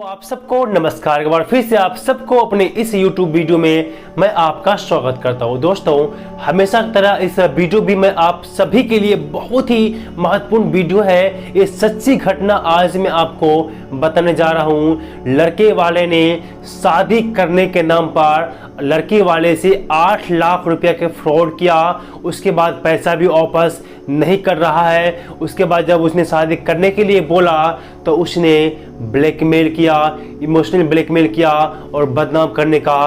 आप सबको नमस्कार। एक बार फिर से आप सबको अपने इस YouTube वीडियो में मैं आपका स्वागत करता हूं। दोस्तों, हमेशा की तरह इस वीडियो भी मैं आप सभी के लिए बहुत ही महत्वपूर्ण वीडियो है। ये सच्ची घटना आज मैं आपको बताने जा रहा हूं। लड़के वाले ने शादी करने के नाम पर लड़की वाले से 8 लाख रुपया के फ्रॉड किया। उसके बाद पैसा भी वापस नहीं कर रहा है। उसके बाद जब उसने शादी करने के लिए बोला तो उसने ब्लैकमेल किया, इमोशनल ब्लैकमेल किया और बदनाम करने का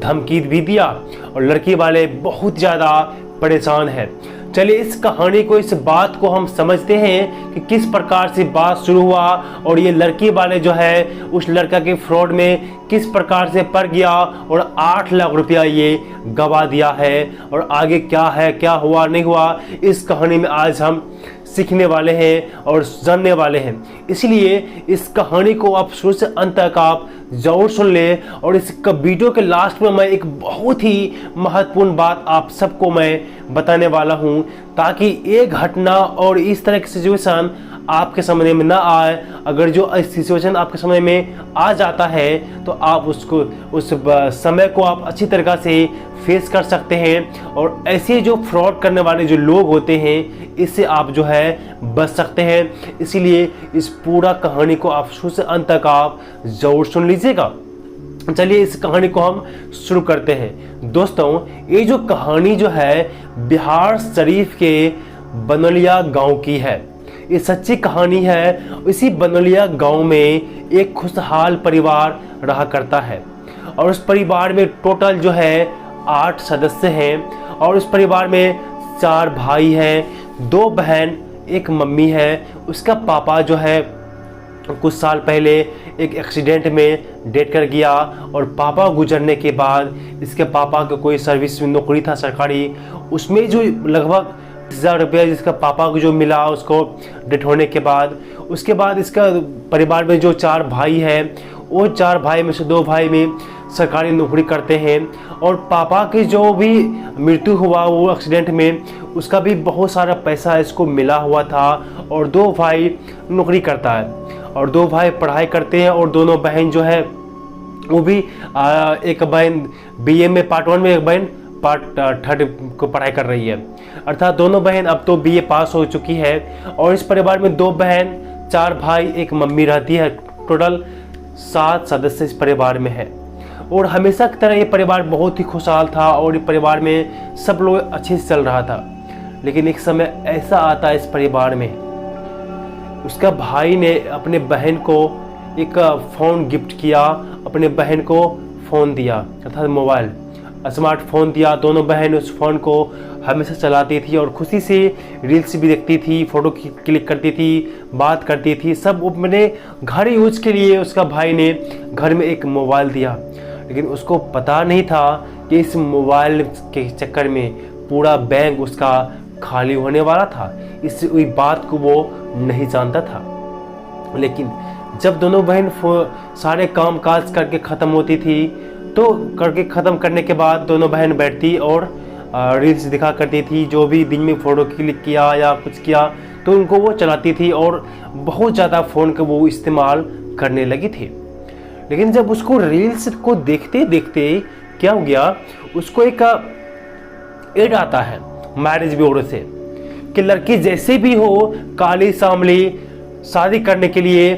धमकी भी दिया और लड़की वाले बहुत ज़्यादा परेशान है। चलिए इस कहानी को, इस बात को हम समझते हैं कि किस प्रकार से बात शुरू हुआ और ये लड़की वाले जो है उस लड़का के फ्रॉड में किस प्रकार से पड़ गया और 8 लाख रुपया ये गवा दिया है। और आगे क्या है, क्या हुआ नहीं हुआ, इस कहानी में आज हम सीखने वाले हैं और जानने वाले हैं। इसलिए इस कहानी को आप शुरू से अंत तक आप जरूर सुन लें। और इस वीडियो के लास्ट में मैं एक बहुत ही महत्वपूर्ण बात आप सबको मैं बताने वाला हूं, ताकि ये घटना और इस तरह की सिचुएशन आपके समझ में ना आए। अगर जो सिचुएशन आपके समझ में आ जाता है तो आप उसको, उस समय को आप अच्छी तरीक़ा से फेस कर सकते हैं और ऐसे जो फ्रॉड करने वाले जो लोग होते हैं इससे आप जो है बच सकते हैं। इसीलिए इस पूरा कहानी को आप शुरू से अंत तक आप जरूर सुन लीजिएगा। चलिए इस कहानी को हम शुरू करते हैं। दोस्तों, ये जो कहानी जो है बिहार शरीफ के बनोलिया गांव की है। ये सच्ची कहानी है। इसी बनोलिया गांव में एक खुशहाल परिवार रहा करता है और उस परिवार में टोटल जो है 8 सदस्य हैं और उस परिवार में 4 भाई हैं, 2 बहन, एक मम्मी है। उसका पापा जो है कुछ साल पहले एक एक्सीडेंट में डेथ कर गया और पापा गुजरने के बाद इसके पापा को कोई सर्विस में नौकरी था सरकारी, उसमें जो लगभग 10,000 रुपया जिसका पापा को जो मिला उसको डेथ होने के बाद, उसके बाद इसका परिवार में जो 4 भाई हैं वो 4 भाई में से 2 भाई में सरकारी नौकरी करते हैं और पापा की जो भी मृत्यु हुआ वो एक्सीडेंट में, उसका भी बहुत सारा पैसा इसको मिला हुआ था। और 2 भाई नौकरी करता है और 2 भाई पढ़ाई करते हैं और दोनों बहन जो है वो भी एक बहन BA में पार्ट 1 में, एक बहन पार्ट 3 को पढ़ाई कर रही है। अर्थात दोनों बहन अब तो BA पास हो चुकी है और इस परिवार में 2 बहन, 4 भाई, एक मम्मी रहती है। टोटल 7 सदस्य इस परिवार में है और हमेशा की तरह ये परिवार बहुत ही खुशहाल था और इस परिवार में सब लोग अच्छे से चल रहा था। लेकिन एक समय ऐसा आता है इस परिवार में, उसका भाई ने अपने बहन को एक फ़ोन गिफ्ट किया, अपने बहन को फ़ोन दिया अर्थात मोबाइल, स्मार्टफोन दिया। दोनों बहन उस फ़ोन को हमेशा चलाती थी और खुशी से रील्स भी देखती थी, फ़ोटो क्लिक करती थी, बात करती थी। सब अपने घर यूज के लिए उसका भाई ने घर में एक मोबाइल दिया। लेकिन उसको पता नहीं था कि इस मोबाइल के चक्कर में पूरा बैंक उसका खाली होने वाला था। इस बात को वो नहीं जानता था। लेकिन जब दोनों बहन सारे काम काज करके ख़त्म होती थी तो करके ख़त्म करने के बाद दोनों बहन बैठती और रील्स दिखा करती थी। जो भी दिन में फ़ोटो क्लिक किया या कुछ किया तो उनको वो चलाती थी और बहुत ज़्यादा फ़ोन का वो इस्तेमाल करने लगी थी। लेकिन जब उसको रील्स को देखते देखते क्या हो गया, उसको एक ऐड आता है मैरिज ब्यूरो से कि लड़की जैसे भी हो काली सांवली शादी करने के लिए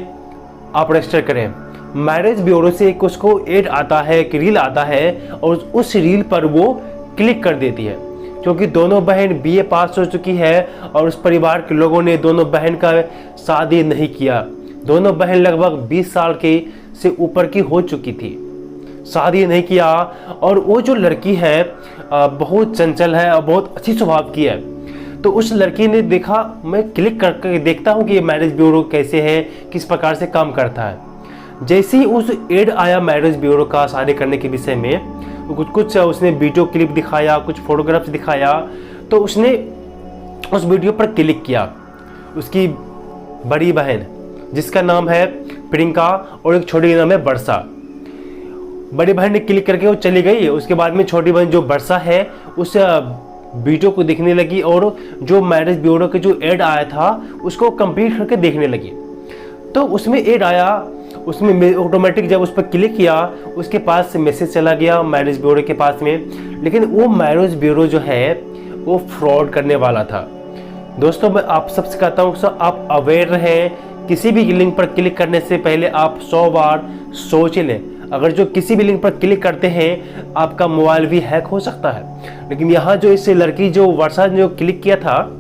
आप रजिस्टर करें। मैरिज ब्यूरो से एक उसको ऐड आता है, एक रील आता है और उस रील पर वो क्लिक कर देती है। क्योंकि दोनों बहन BA पास हो चुकी है और उस परिवार के लोगों ने दोनों बहन का शादी नहीं किया। दोनों बहन लगभग 20 साल के से ऊपर की हो चुकी थी, शादी नहीं किया। और वो जो लड़की है बहुत चंचल है और बहुत अच्छी स्वभाव की है। तो उस लड़की ने देखा, मैं क्लिक करके देखता हूँ कि ये मैरिज ब्यूरो कैसे है, किस प्रकार से काम करता है। जैसे ही उस एड आया मैरिज ब्यूरो का शादी करने के विषय में, कुछ उसने वीडियो क्लिप दिखाया, कुछ फोटोग्राफ्स दिखाया, तो उसने उस वीडियो पर क्लिक किया। उसकी बड़ी बहन जिसका नाम है प्रियंका और एक छोटी नाम है वर्षा, बड़ी बहन ने क्लिक करके वो चली गई। उसके बाद में छोटी बहन जो वर्षा है उस वीडियो को देखने लगी और जो मैरिज ब्यूरो के जो ऐड आया था उसको कंप्लीट करके देखने लगी। तो उसमें ऐड आया उसमें ऑटोमेटिक जब उस पर क्लिक किया उसके पास से मैसेज चला गया मैरिज ब्यूरो के पास में। लेकिन वो मैरिज ब्यूरो जो है वो फ्रॉड करने वाला था। दोस्तों मैं आप सबसे कहता हूँ सर आप अवेयर रहें, किसी भी लिंक पर क्लिक करने से पहले आप 100 बार सोच लें। अगर जो किसी भी लिंक पर क्लिक करते हैं आपका मोबाइल भी हैक हो सकता है। लेकिन यहाँ जो इस लड़की जो वर्षा ने जो क्लिक किया था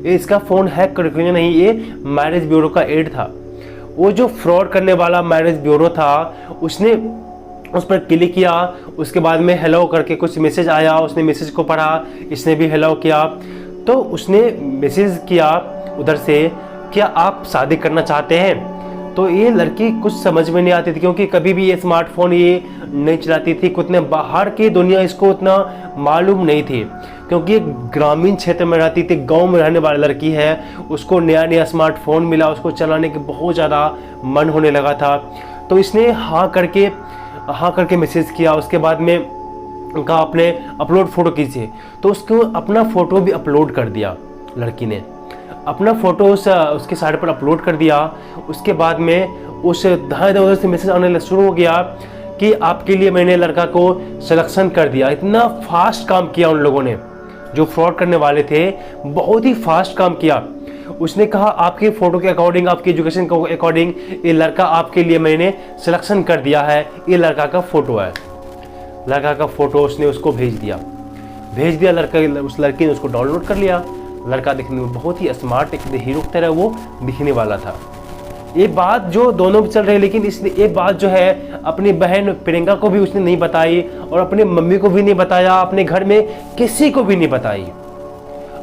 इसका फ़ोन हैक करके नहीं, ये मैरिज ब्यूरो का एड था। वो जो फ्रॉड करने वाला मैरिज ब्यूरो था उसने उस पर क्लिक किया, उसके बाद में हेलो करके कुछ मैसेज आया, उसने मैसेज को पढ़ा, इसने भी हेलो किया। तो उसने मैसेज किया उधर से क्या आप शादी करना चाहते हैं। तो ये लड़की कुछ समझ में नहीं आती थी क्योंकि कभी भी ये स्मार्टफोन ये नहीं चलाती थी, उतने बाहर की दुनिया इसको उतना मालूम नहीं थी क्योंकि एक ग्रामीण क्षेत्र में रहती थी, गांव में रहने वाली लड़की है। उसको नया नया स्मार्टफोन मिला, उसको चलाने के बहुत ज़्यादा मन होने लगा था। तो इसने हाँ करके मैसेज किया। उसके बाद में कहा अपने अपलोड फ़ोटो कीजिए, तो उसको अपना फ़ोटो भी अपलोड कर दिया। लड़की ने अपना फ़ोटो उसके साइड पर अपलोड कर दिया। उसके बाद में उस दाएं उधर से मैसेज आने शुरू हो गया कि आपके लिए मैंने लड़का को सिलेक्शन कर दिया। इतना फास्ट काम किया उन लोगों ने, जो फ्रॉड करने वाले थे बहुत ही फास्ट काम किया। उसने कहा आपके फ़ोटो के अकॉर्डिंग, आपकी एजुकेशन के अकॉर्डिंग ये लड़का आपके लिए मैंने सिलेक्शन कर दिया है, ये लड़का का फ़ोटो है। लड़का का फ़ोटो उसने उसको भेज दिया। उस लड़की ने उसको डाउनलोड कर लिया। लड़का दिखने में बहुत ही स्मार्ट, एक हीरो की तरह वो दिखने वाला था। ये बात जो दोनों चल रही, लेकिन इसने ये बात जो है अपनी बहन प्रियंका को भी उसने नहीं बताई और अपने मम्मी को भी नहीं बताया, अपने घर में किसी को भी नहीं बताई।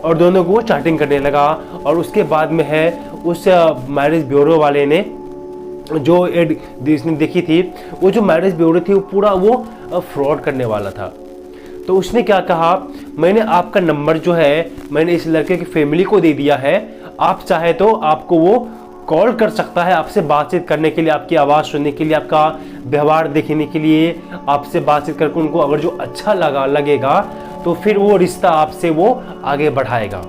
और दोनों को चैटिंग करने लगा। और उसके बाद में है उस मैरिज ब्यूरो वाले ने जो एड इसने देखी थी, वो जो मैरिज ब्यूरो थी वो पूरा वो फ्रॉड करने वाला था। तो उसने क्या कहा, मैंने आपका नंबर जो है मैंने इस लड़के की फैमिली को दे दिया है, आप चाहे तो आपको वो कॉल कर सकता है आपसे बातचीत करने के लिए, आपकी आवाज़ सुनने के लिए, आपका व्यवहार देखने के लिए, आपसे बातचीत करके उनको अगर जो अच्छा लगेगा तो फिर वो रिश्ता आपसे वो आगे बढ़ाएगा।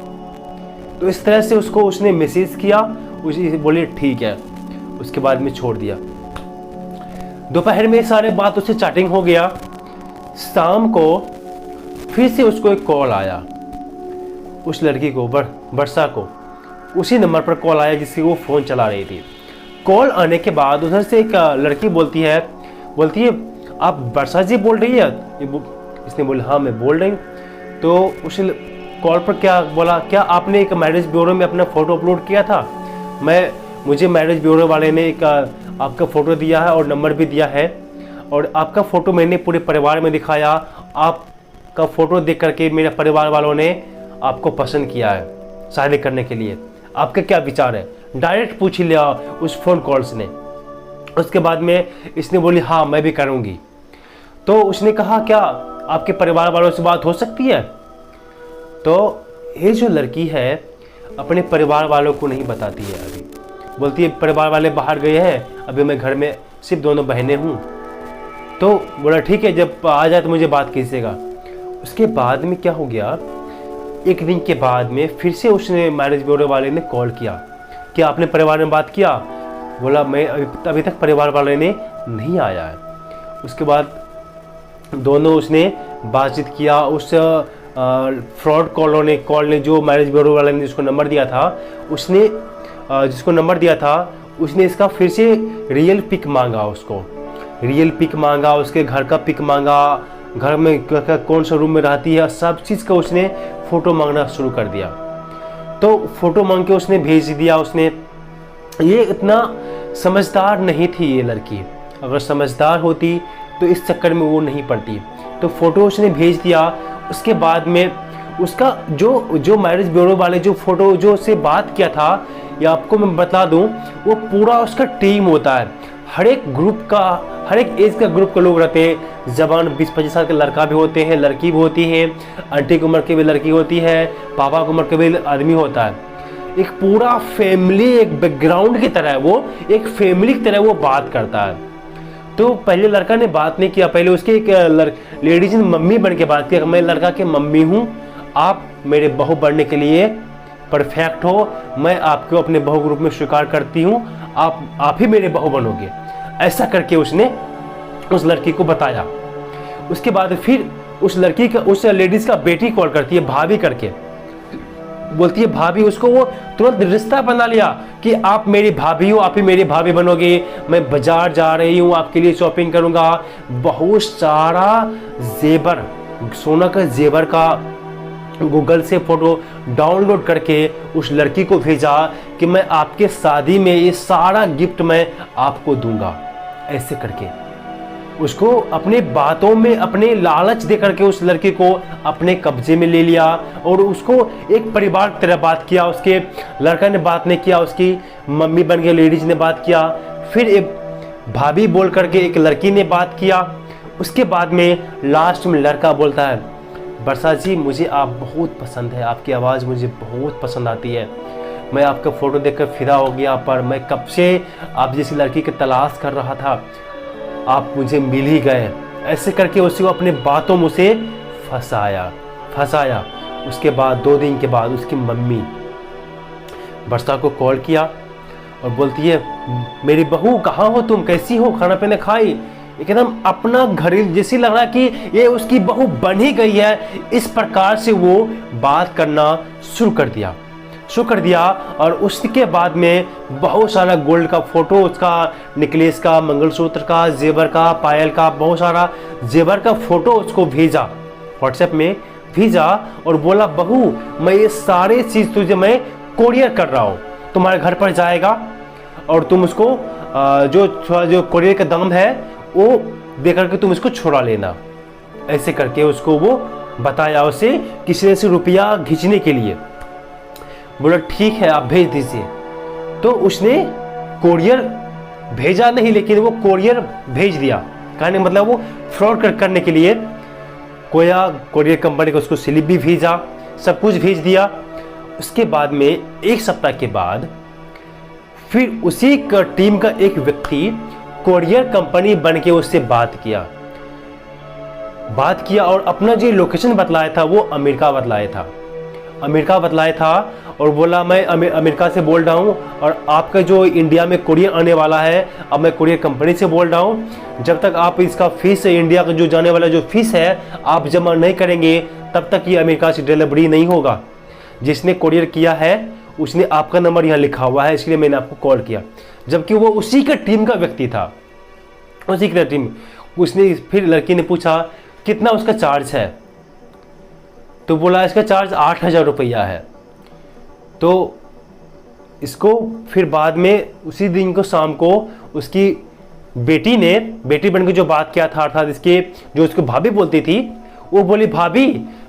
तो इस तरह से उसको उसने मैसेज किया, उसे बोले ठीक है। उसके बाद में छोड़ दिया। दोपहर में सारे बात उससे चैटिंग हो गया। शाम को फिर से उसको एक कॉल आया, उस लड़की को वर्षा को उसी नंबर पर कॉल आया जिससे वो फ़ोन चला रही थी। कॉल आने के बाद उधर से एक लड़की बोलती है आप वर्षा जी बोल रही है। इसने बोला हाँ मैं बोल रही हूँ। तो उस कॉल पर क्या बोला, क्या आपने एक मैरिज ब्यूरो में अपना फ़ोटो अपलोड किया था। मुझे मैरिज ब्यूरो वाले ने एक आपका फ़ोटो दिया है और नंबर भी दिया है, और आपका फ़ोटो मैंने पूरे परिवार में दिखाया। आपका फ़ोटो देख करके मेरे परिवार वालों ने आपको पसंद किया है शादी करने के लिए। आपके क्या विचार है, डायरेक्ट पूछ लिया उस फ़ोन कॉल्स ने। उसके बाद में इसने बोली हाँ मैं भी करूँगी। तो उसने कहा क्या आपके परिवार वालों से बात हो सकती है। तो ये जो लड़की है अपने परिवार वालों को नहीं बताती है अभी, बोलती है परिवार वाले बाहर गए हैं, अभी मैं घर में सिर्फ दोनों बहनें हूँ। तो बोला ठीक है जब आ जाए तो मुझे बात कीजिएगा। उसके बाद में क्या हो गया, एक दिन के बाद में फिर से उसने मैरिज ब्यूरो वाले ने कॉल किया कि आपने परिवार में बात किया। बोला मैं अभी तक परिवार वाले ने नहीं आया है। उसके बाद दोनों उसने बातचीत किया। उस फ्रॉड कॉल ने जो मैरिज ब्यूरो वाले ने जिसको नंबर दिया था उसने इसका फिर से रियल पिक मांगा, उसके घर का पिक मांगा, घर में कौन सा रूम में रहती है, सब चीज़ का उसने फ़ोटो मांगना शुरू कर दिया। तो फ़ोटो मांग के उसने भेज दिया। उसने ये इतना समझदार नहीं थी ये लड़की, अगर समझदार होती तो इस चक्कर में वो नहीं पड़ती। तो फ़ोटो उसने भेज दिया। उसके बाद में उसका जो मैरिज ब्यूरो वाले जो फ़ोटो जो से बात किया था, या आपको मैं बता दूं वो पूरा उसका टीम होता है। हर एक एज का ग्रुप के लोग रहते हैं। जवान 20-25 साल के लड़का भी होते हैं, लड़की भी होती है, आंटी की उम्र की भी लड़की होती है, पापा की उम्र के भी आदमी होता है। एक पूरा फैमिली, एक बैकग्राउंड की तरह वो एक फैमिली की तरह वो बात करता है। तो पहले लड़का ने बात नहीं किया, पहले उसके एक लेडीज ने मम्मी बन के बात किया, मैं लड़का की मम्मी हूँ, आप मेरे बहू बनने के लिए परफेक्ट हो, मैं आपको अपने बहू ग्रुप में स्वीकार करती हूँ, आप ही मेरे बहू बनोगे। ऐसा करके उसने उस लड़की को बताया। उसके बाद फिर उस लेडीज का बेटी कॉल करती है भाभी करके, बोलती है भाभी, उसको वो तुरंत रिश्ता बना लिया कि आप मेरी भाभी हो, आप ही मेरी भाभी बनोगे, मैं बाजार जा रही हूँ, आपके लिए शॉपिंग करूंगा। बहुत सारा जेवर, सोना का जेवर का गूगल से फोटो डाउनलोड करके उस लड़की को भेजा कि मैं आपके शादी में ये सारा गिफ्ट मैं आपको दूंगा। ऐसे करके उसको अपने बातों में अपने लालच दे करके उस लड़की को अपने कब्जे में ले लिया और उसको एक परिवार की तरह बात किया। उसके लड़का ने बात नहीं किया, उसकी मम्मी बन के लेडीज ने बात किया, फिर एक भाभी बोल करके एक लड़की ने बात किया। उसके बाद में लास्ट में लड़का बोलता है, वर्षा जी मुझे आप बहुत पसंद है, आपकी आवाज़ मुझे बहुत पसंद आती है, मैं आपका फ़ोटो देखकर फिदा हो गया, पर मैं कब से आप जैसी लड़की की तलाश कर रहा था, आप मुझे मिल ही गए। ऐसे करके उसको अपने बातों में उसे फंसाया। उसके बाद 2 दिन के बाद उसकी मम्मी वर्षा को कॉल किया और बोलती है, मेरी बहू कहाँ हो तुम, कैसी हो, खाना पीना खाई। एकदम अपना घरेलू जैसी लग रहा है कि ये उसकी बहू बन ही गई है। इस प्रकार से वो बात करना शुरू कर दिया और उसके बाद में बहुत सारा गोल्ड का फोटो, उसका नेकलेस का, मंगलसूत्र का, जेवर का, पायल का, बहुत सारा जेवर का फोटो उसको भेजा, व्हाट्सएप में भेजा और बोला, बहू मैं ये सारे चीज़ तुझे मैं कोरियर कर रहा हूँ, तुम्हारे घर पर जाएगा और तुम उसको जो कोरियर का दाम है वो दे करके तुम इसको छुड़ा लेना। ऐसे करके उसको वो बताया, उसे किसी से रुपया खींचने के लिए। बोला ठीक है आप भेज दीजिए। तो उसने कोरियर भेजा नहीं, लेकिन वो कोरियर भेज दिया। कहने मतलब वो फ्रॉड करने के लिए कोरियर कंपनी को उसको स्लिप भी भेजा, सब कुछ भेज दिया। उसके बाद में 1 सप्ताह के बाद फिर उसी टीम का एक व्यक्ति कोरियर कंपनी बन के उससे बात किया और अपना जो लोकेशन बतलाया था वो अमेरिका बतलाया था और बोला मैं अमेरिका से बोल रहा हूँ और आपका जो इंडिया में कोरियर आने वाला है, अब मैं कोरियर कंपनी से बोल रहा हूँ, जब तक आप इसका फीस इंडिया का जो जाने वाला जो फीस है आप जमा नहीं करेंगे तब तक ये अमेरिका से डिलीवरी नहीं होगा। जिसने कोरियर किया है उसने आपका नंबर यहाँ लिखा हुआ है, इसलिए मैंने आपको कॉल किया। जबकि वो उसी का टीम का व्यक्ति था, उसी की टीम। उसने फिर लड़की ने पूछा कितना उसका चार्ज है, तो बोला इसका चार्ज 8,000 रुपया है। तो इसको फिर बाद में उसी दिन को शाम को उसकी बेटी बन के जो बात किया था, अर्थात इसके जो उसको भाभी बोलती थी, वो बोली भाभी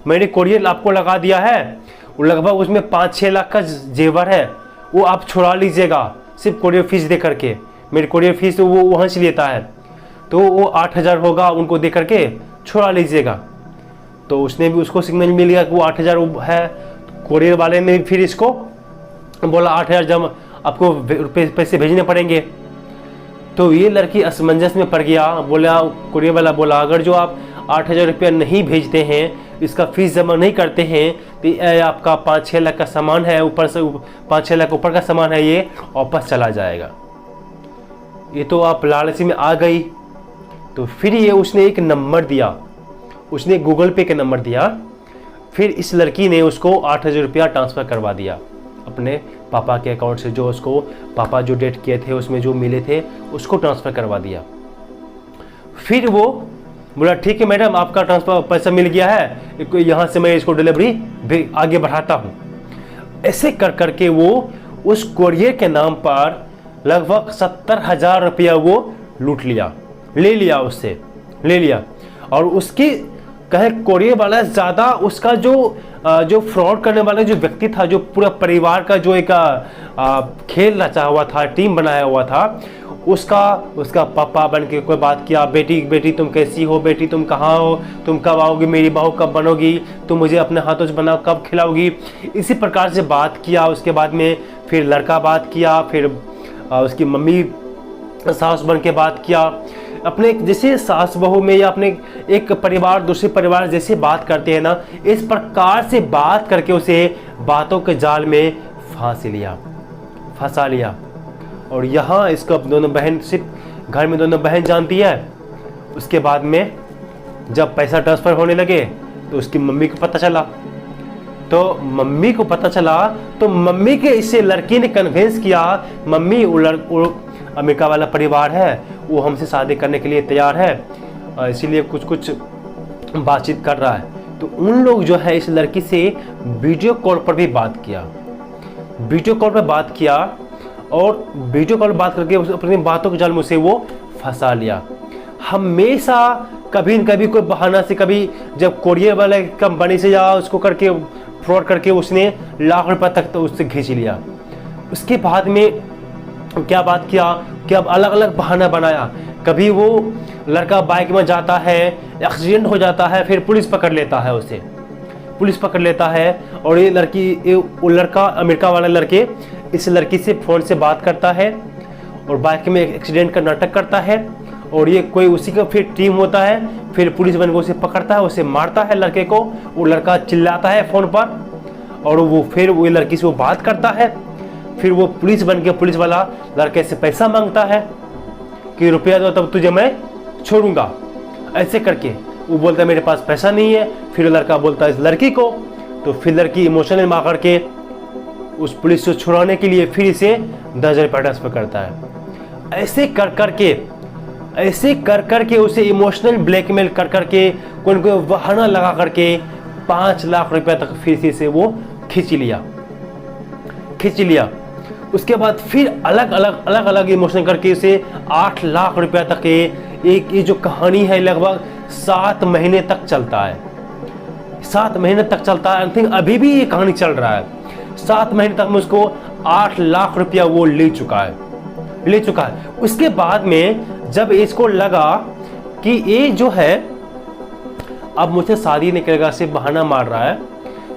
मैंने कोरियर आपको लगा दिया है, लगभग उसमें 5-6 लाख का जेवर है, वो आप छुड़ा लीजिएगा सिर्फ कोरियर फीस दे करके। मेरी कोरियर फीस तो वो वहाँ से लेता है, तो वो 8,000 होगा, उनको दे करके छुड़ा लीजिएगा। तो उसने भी उसको सिग्नल मिल गया कि वो 8,000 है। कोरियर वाले ने फिर इसको बोला 8,000 जब आपको पैसे भेजने पड़ेंगे। तो ये लड़की असमंजस में पड़ गया। बोला कोरियर वाला बोला अगर जो आप 8,000 रुपया नहीं भेजते हैं, इसका फीस जमा नहीं करते हैं, तो ये आपका 5-6 लाख का सामान है, ऊपर से 5-6 लाख ऊपर का सामान है, ये वापस चला जाएगा। ये तो आप लालची में आ गई। तो फिर ये उसने एक नंबर दिया, उसने गूगल पे का नंबर दिया। फिर इस लड़की ने उसको 8,000 रुपया ट्रांसफ़र करवा दिया अपने पापा के अकाउंट से, जो उसको पापा जो डेट किए थे उसमें जो मिले थे उसको ट्रांसफ़र करवा दिया। फिर वो बोला ठीक है मैडम आपका ट्रांसफ़र पैसा मिल गया है, यहाँ से मैं इसको डिलीवरी आगे बढ़ाता हूँ। ऐसे कर करके वो उस कोरियर के नाम पर लगभग 70,000 रुपया वो ले लिया। और उसकी कहे कोरियर वाला ज़्यादा उसका जो फ्रॉड करने वाला जो व्यक्ति था, जो पूरा परिवार का जो एक खेल रचा हुआ था, टीम बनाया हुआ था, उसका पापा बन के कोई बात किया, बेटी तुम कैसी हो, बेटी तुम कहाँ हो, तुम कब आओगी, मेरी बहू कब बनोगी, तुम मुझे अपने हाथों से बनाओ, कब खिलाओगी, इसी प्रकार से बात किया। उसके बाद में फिर लड़का बात किया, फिर उसकी मम्मी सास बन के बात किया। अपने जैसे सास बहू में या अपने एक परिवार दूसरे परिवार जैसे बात करते हैं ना, इस प्रकार से बात करके उसे बातों के जाल में फंसा लिया। और यहाँ इसको दोनों बहन सिर्फ घर में दोनों बहन जानती है। उसके बाद में जब पैसा ट्रांसफ़र होने लगे तो उसकी मम्मी को पता चला। तो मम्मी को पता चला तो मम्मी के इससे लड़की ने कन्विंस किया, मम्मी वो अमेरिका वाला परिवार है, वो हमसे शादी करने के लिए तैयार है, इसीलिए कुछ कुछ बातचीत कर रहा है। तो उन लोग जो है इस लड़की से वीडियो कॉल पर भी बात किया, वीडियो कॉल पर बात किया और वीडियो कॉल बात करके अपनी बातों के जाल में उसे वो फंसा लिया। हमेशा कभी न कभी कोई बहाना से, कभी जब कोरियर वाले कंपनी से या उसको करके फ्रॉड करके उसने लाख रुपए तक तो उससे खींच लिया। उसके बाद में क्या बात किया कि अब अलग अलग बहाना बनाया। कभी वो लड़का बाइक में जाता है, एक्सीडेंट हो जाता है, फिर पुलिस पकड़ लेता है उसे, पुलिस पकड़ लेता है और वो लड़का अमेरिका वाला लड़के इस लड़की से फ़ोन से बात करता है और बाइक में एक्सीडेंट का नाटक करता है और ये कोई उसी का फिर टीम होता है, फिर पुलिस बन के उसे पकड़ता है, उसे मारता है लड़के को। वो लड़का चिल्लाता है फ़ोन पर और वो फिर वो लड़की से वो बात करता है। फिर वो पुलिस बन के पुलिस वाला लड़के से पैसा मांगता है कि रुपया दो तब तुझे मैं छोड़ूंगा, ऐसे करके। वो बोलता है मेरे पास पैसा नहीं है। फिर लड़का बोलता है इस लड़की को, तो फिर लड़की इमोशनल में आकर के उस पुलिस से छुड़ाने के लिए फिर इसे 10,000 रुपये ट्रांसफर करता है। ऐसे कर करके उसे इमोशनल ब्लैकमेल कर करके कोई बहाना लगा करके 5 लाख रुपए तक फिर से वो खींच लिया। उसके बाद फिर अलग अलग इमोशन करके उसे 8 लाख रुपए तक एक ये जो कहानी है लगभग 7 महीने तक चलता है। 7 महीने तक चलता है। आई थिंक अभी भी ये कहानी चल रहा है। 7 महीने तक में उसको 8 लाख रुपया वो ले चुका है। उसके बाद में जब इसको लगा कि ये जो है अब मुझसे शादी नहीं करेगा, सिर्फ बहाना मार रहा है,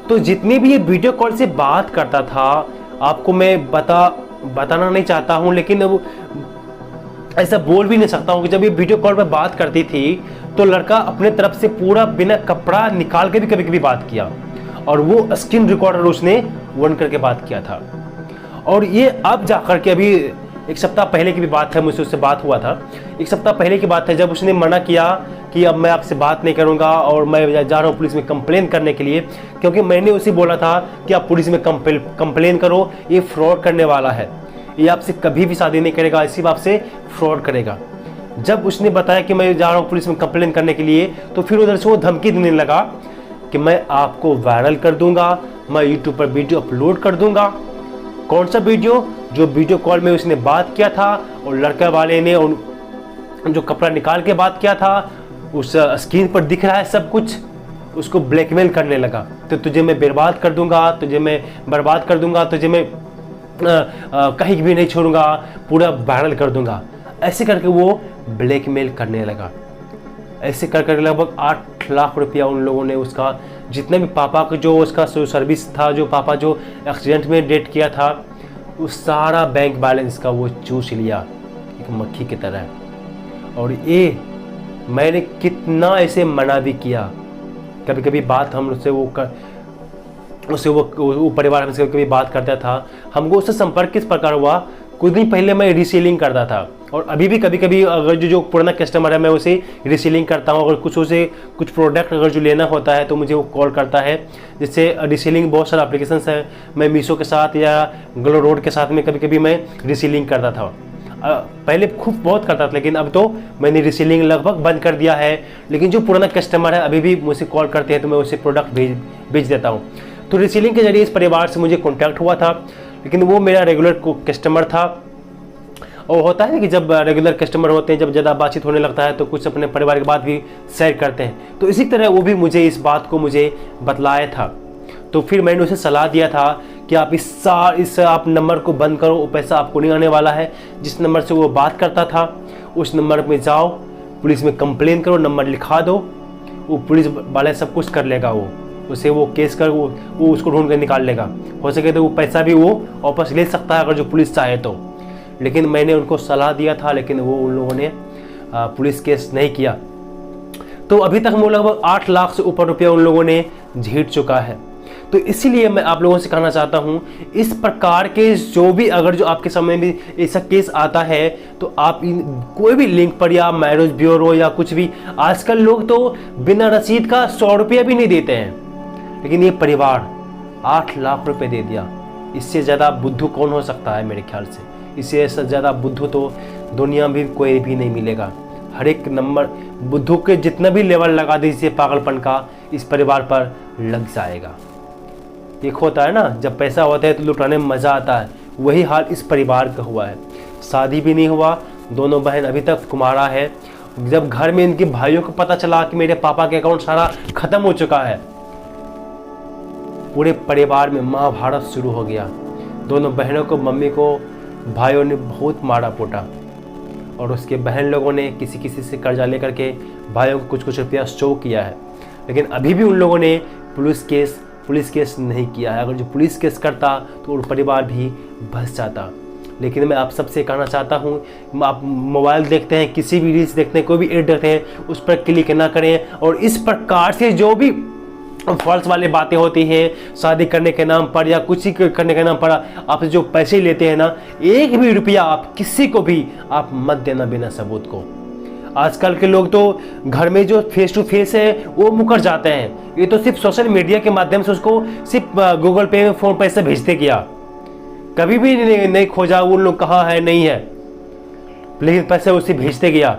तो जितनी भी ये वीडियो कॉल से बात करता था, आपको मैं बताना नहीं चाहता हूँ, लेकिन अब ऐसा बोल भी नहीं सकता हूँ कि जब ये वीडियो कॉल पर बात करती थी तो लड़का अपने तरफ से पूरा बिना कपड़ा निकाल के भी कभी कभी बात किया और वो स्क्रीन रिकॉर्डर उसने ऑन करके बात किया था। और ये अब जाकर के अभी 1 सप्ताह पहले की भी बात है, मुझसे उससे बात हुआ था, 1 सप्ताह पहले की बात है, जब उसने मना किया कि अब मैं आपसे बात नहीं करूंगा और मैं जा रहा हूँ पुलिस में कंप्लेन करने के लिए, क्योंकि मैंने उसे बोला था कि आप पुलिस में कंप्लेन करो, ये फ्रॉड करने वाला है, ये आपसे कभी भी शादी नहीं करेगा, इसी बात से फ्रॉड करेगा। जब उसने बताया कि मैं जा रहा हूँ पुलिस में कंप्लेन करने के लिए, तो फिर उधर से वो धमकी देने लगा कि मैं आपको वायरल कर दूंगा, मैं यूट्यूब पर वीडियो अपलोड कर दूंगा। कौन सा वीडियो? जो वीडियो कॉल में उसने बात किया था और लड़का वाले ने जो कपड़ा निकाल के बात किया था, उस स्क्रीन पर दिख रहा है सब कुछ। उसको ब्लैकमेल करने लगा, तो तुझे मैं बर्बाद कर दूंगा, तुझे मैं कहीं भी नहीं छोड़ूंगा, पूरा वायरल कर दूंगा। ऐसे करके वो ब्लैकमेल करने लगा। ऐसे कर लगभग 8 लाख रुपया उन लोगों ने उसका, जितने भी पापा का जो उसका सर्विस था, जो पापा जो एक्सीडेंट में डेथ किया था, उस सारा बैंक बैलेंस का वो चूस लिया एक मक्खी की तरह। और ये मैंने कितना ऐसे मना भी किया, कभी कभी बात हम उससे वो परिवार हमसे कभी बात करता था, हमको उससे संपर्क किस प्रकार हुआ। कुछ दिन पहले मैं रीसेलिंग करता था और अभी भी कभी कभी अगर जो पुराना कस्टमर है मैं उसे रीसेलिंग करता हूँ। अगर कुछ प्रोडक्ट अगर जो लेना होता है तो मुझे वो कॉल करता है। जिससे रीसेलिंग बहुत सारे एप्लीकेशंस हैं, मैं मीशो के साथ या ग्लो रोड के साथ में कभी कभी मैं रीसेलिंग करता था। पहले खूब बहुत करता था, लेकिन अब तो मैंने रीसेलिंग लगभग बंद कर दिया है। लेकिन जो पुराना कस्टमर है अभी भी मुझसे कॉल करते हैं तो मैं उसे प्रोडक्ट भेज देता हूँ। तो रीसेलिंग के जरिए इस परिवार से मुझे कॉन्टैक्ट हुआ था, लेकिन वो मेरा रेगुलर कस्टमर था। और होता है कि जब रेगुलर कस्टमर होते हैं, जब ज़्यादा बातचीत होने लगता है तो कुछ अपने परिवार की बात भी शेयर करते हैं। तो इसी तरह वो भी मुझे इस बात को मुझे बतलाया था। तो फिर मैंने उसे सलाह दिया था कि आप इस आप नंबर को बंद करो, वो पैसा आपको नहीं आने वाला है। जिस नंबर से वो बात करता था उस नंबर में जाओ, पुलिस में कंप्लेन करो, नंबर लिखा दो, वो पुलिस वाले सब कुछ कर लेगा। वो केस कर वो उसको ढूंढ कर निकाल लेगा। हो सके तो वो पैसा भी वो वापस ले सकता है अगर जो पुलिस चाहे तो। लेकिन मैंने उनको सलाह दिया था, लेकिन वो उन लोगों ने पुलिस केस नहीं किया। तो अभी तक लगभग 8 लाख से ऊपर रुपया उन लोगों ने झीट चुका है। तो इसीलिए मैं आप लोगों से कहना चाहता हूँ, इस प्रकार के जो भी अगर जो आपके सामने भी ऐसा केस आता है तो आप कोई भी लिंक पर या मैरिज ब्यूरो या कुछ भी, आजकल लोग तो बिना रसीद का 100 रुपया भी नहीं देते हैं, लेकिन ये परिवार 8 लाख रुपए दे दिया। इससे ज़्यादा बुद्धू कौन हो सकता है मेरे ख्याल से। इससे ज़्यादा बुद्धू तो दुनिया में कोई भी नहीं मिलेगा। हर एक नंबर बुद्धू के जितना भी लेवल लगा दीजिए पागलपन का, इस परिवार पर लग जाएगा। एक होता है ना, जब पैसा होता है तो लुटाने में मज़ा आता है, वही हाल इस परिवार का हुआ है। शादी भी नहीं हुआ, दोनों बहन अभी तक कुमारा है। जब घर में इनके भाइयों को पता चला कि मेरे पापा के अकाउंट सारा खत्म हो चुका है, पूरे परिवार में महाभारत शुरू हो गया। दोनों बहनों को, मम्मी को भाइयों ने बहुत मारा पोटा, और उसके बहन लोगों ने किसी से कर्जा लेकर के भाइयों को कुछ रुपया शो किया है। लेकिन अभी भी उन लोगों ने पुलिस केस नहीं किया है। अगर जो पुलिस केस करता तो वो परिवार भी बच जाता। लेकिन मैं आप सबसे कहना चाहता हूँ, आप मोबाइल देखते हैं, किसी भी रील्स देखते हैं, कोई भी एड देखते हैं, उस पर क्लिक ना करें। और इस प्रकार से जो भी फॉल्स वाली बातें होती हैं, शादी करने के नाम पर या कुछ ही करने के नाम पर आप जो पैसे लेते हैं ना, एक भी रुपया आप किसी को भी आप मत देना बिना सबूत को। आजकल के लोग तो घर में जो फेस टू फेस है वो मुकर जाते हैं। ये तो सिर्फ सोशल मीडिया के माध्यम से उसको सिर्फ गूगल पे में फोन पैसे भेजते किया, कभी भी नहीं खोजा उन लोग कहाँ है नहीं है, लेकिन पैसे उसे भेजते गया।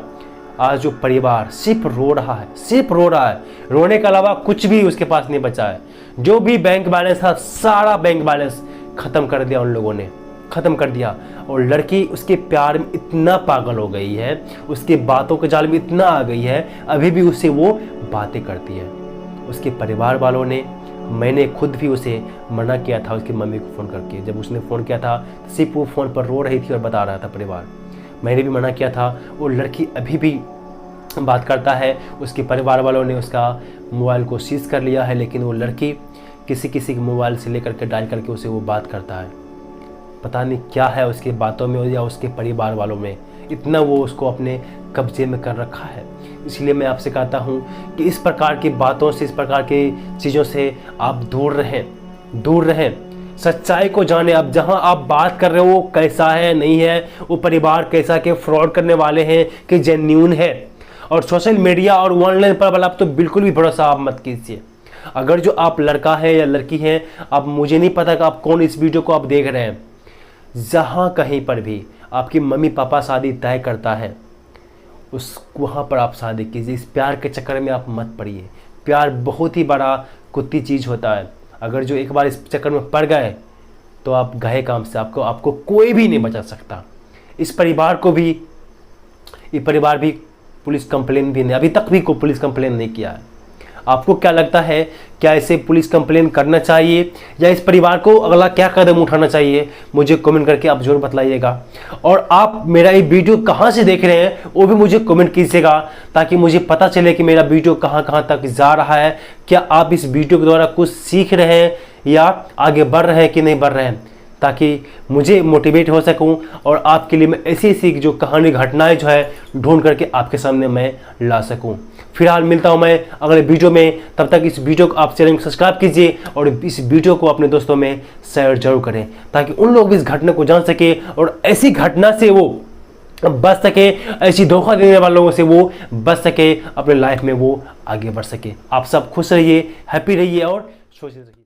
आज जो परिवार सिर्फ रो रहा है, रोने के अलावा कुछ भी उसके पास नहीं बचा है। जो भी बैंक बैलेंस था सारा बैंक बैलेंस खत्म कर दिया उन लोगों ने, खत्म कर दिया। और लड़की उसके प्यार में इतना पागल हो गई है, उसके बातों के जाल में इतना आ गई है, अभी भी उससे वो बातें करती है। उसके परिवार वालों ने, मैंने खुद भी उसे मना किया था उसकी मम्मी को फ़ोन करके। जब उसने फ़ोन किया था सिर्फ वो फ़ोन पर रो रही थी और बता रहा था परिवार, मैंने भी मना किया था। वो लड़की अभी भी बात करता है। उसके परिवार वालों ने उसका मोबाइल को सीज कर लिया है, लेकिन वो लड़की किसी के मोबाइल से लेकर के डायल करके उसे वो बात करता है। पता नहीं क्या है उसकी बातों में या उसके परिवार वालों में, इतना वो उसको अपने कब्जे में कर रखा है। इसलिए मैं आपसे कहता हूँ कि इस प्रकार की बातों से, इस प्रकार की चीज़ों से आप दूर रहें। सच्चाई को जाने। अब जहां आप बात कर रहे हो वो कैसा है नहीं है, वो परिवार कैसा के फ्रॉड करने वाले हैं कि जेन्यून है। और सोशल मीडिया और ऑनलाइन पर आप तो बिल्कुल भी भरोसा आप मत कीजिए। अगर जो आप लड़का है या लड़की है, अब मुझे नहीं पता कि आप कौन इस वीडियो को आप देख रहे हैं, जहां कहीं पर भी आपकी मम्मी पापा शादी तय करता है वहाँ पर आप शादी कीजिए। इस प्यार के चक्कर में आप मत पड़िए। प्यार बहुत ही बड़ा कुत्ती चीज़ होता है। अगर जो एक बार इस चक्कर में पड़ गए तो आप गए काम से, आपको कोई भी नहीं बचा सकता। इस परिवार को भी, ये परिवार भी पुलिस कंप्लेन भी नहीं, अभी तक भी कोई पुलिस कंप्लेन नहीं किया है। आपको क्या लगता है, क्या इसे पुलिस कंप्लेन करना चाहिए या इस परिवार को अगला क्या कदम उठाना चाहिए? मुझे कमेंट करके आप जरूर बताइएगा। और आप मेरा ये वीडियो कहाँ से देख रहे हैं वो भी मुझे कमेंट कीजिएगा, ताकि मुझे पता चले कि मेरा वीडियो कहाँ कहाँ तक जा रहा है। क्या आप इस वीडियो के द्वारा कुछ सीख रहे हैं या आगे बढ़ रहे हैं कि नहीं बढ़ रहे हैं, ताकि मुझे मोटिवेट हो सकूं और आपके लिए मैं ऐसी जो कहानी घटनाएं जो है ढूंढ करके आपके सामने मैं ला सकूं। फिलहाल मिलता हूं मैं अगले वीडियो में। तब तक इस वीडियो को आप चैनल को सब्सक्राइब कीजिए और इस वीडियो को अपने दोस्तों में शेयर जरूर करें, ताकि उन लोग भी इस घटना को जान सके और ऐसी घटना से वो बच सके, ऐसी धोखा देने वाले लोगों से वो बच सके, अपने लाइफ में वो आगे बढ़ सके। आप सब खुश रहिए, हैप्पी रहिए और सोचते रहिए।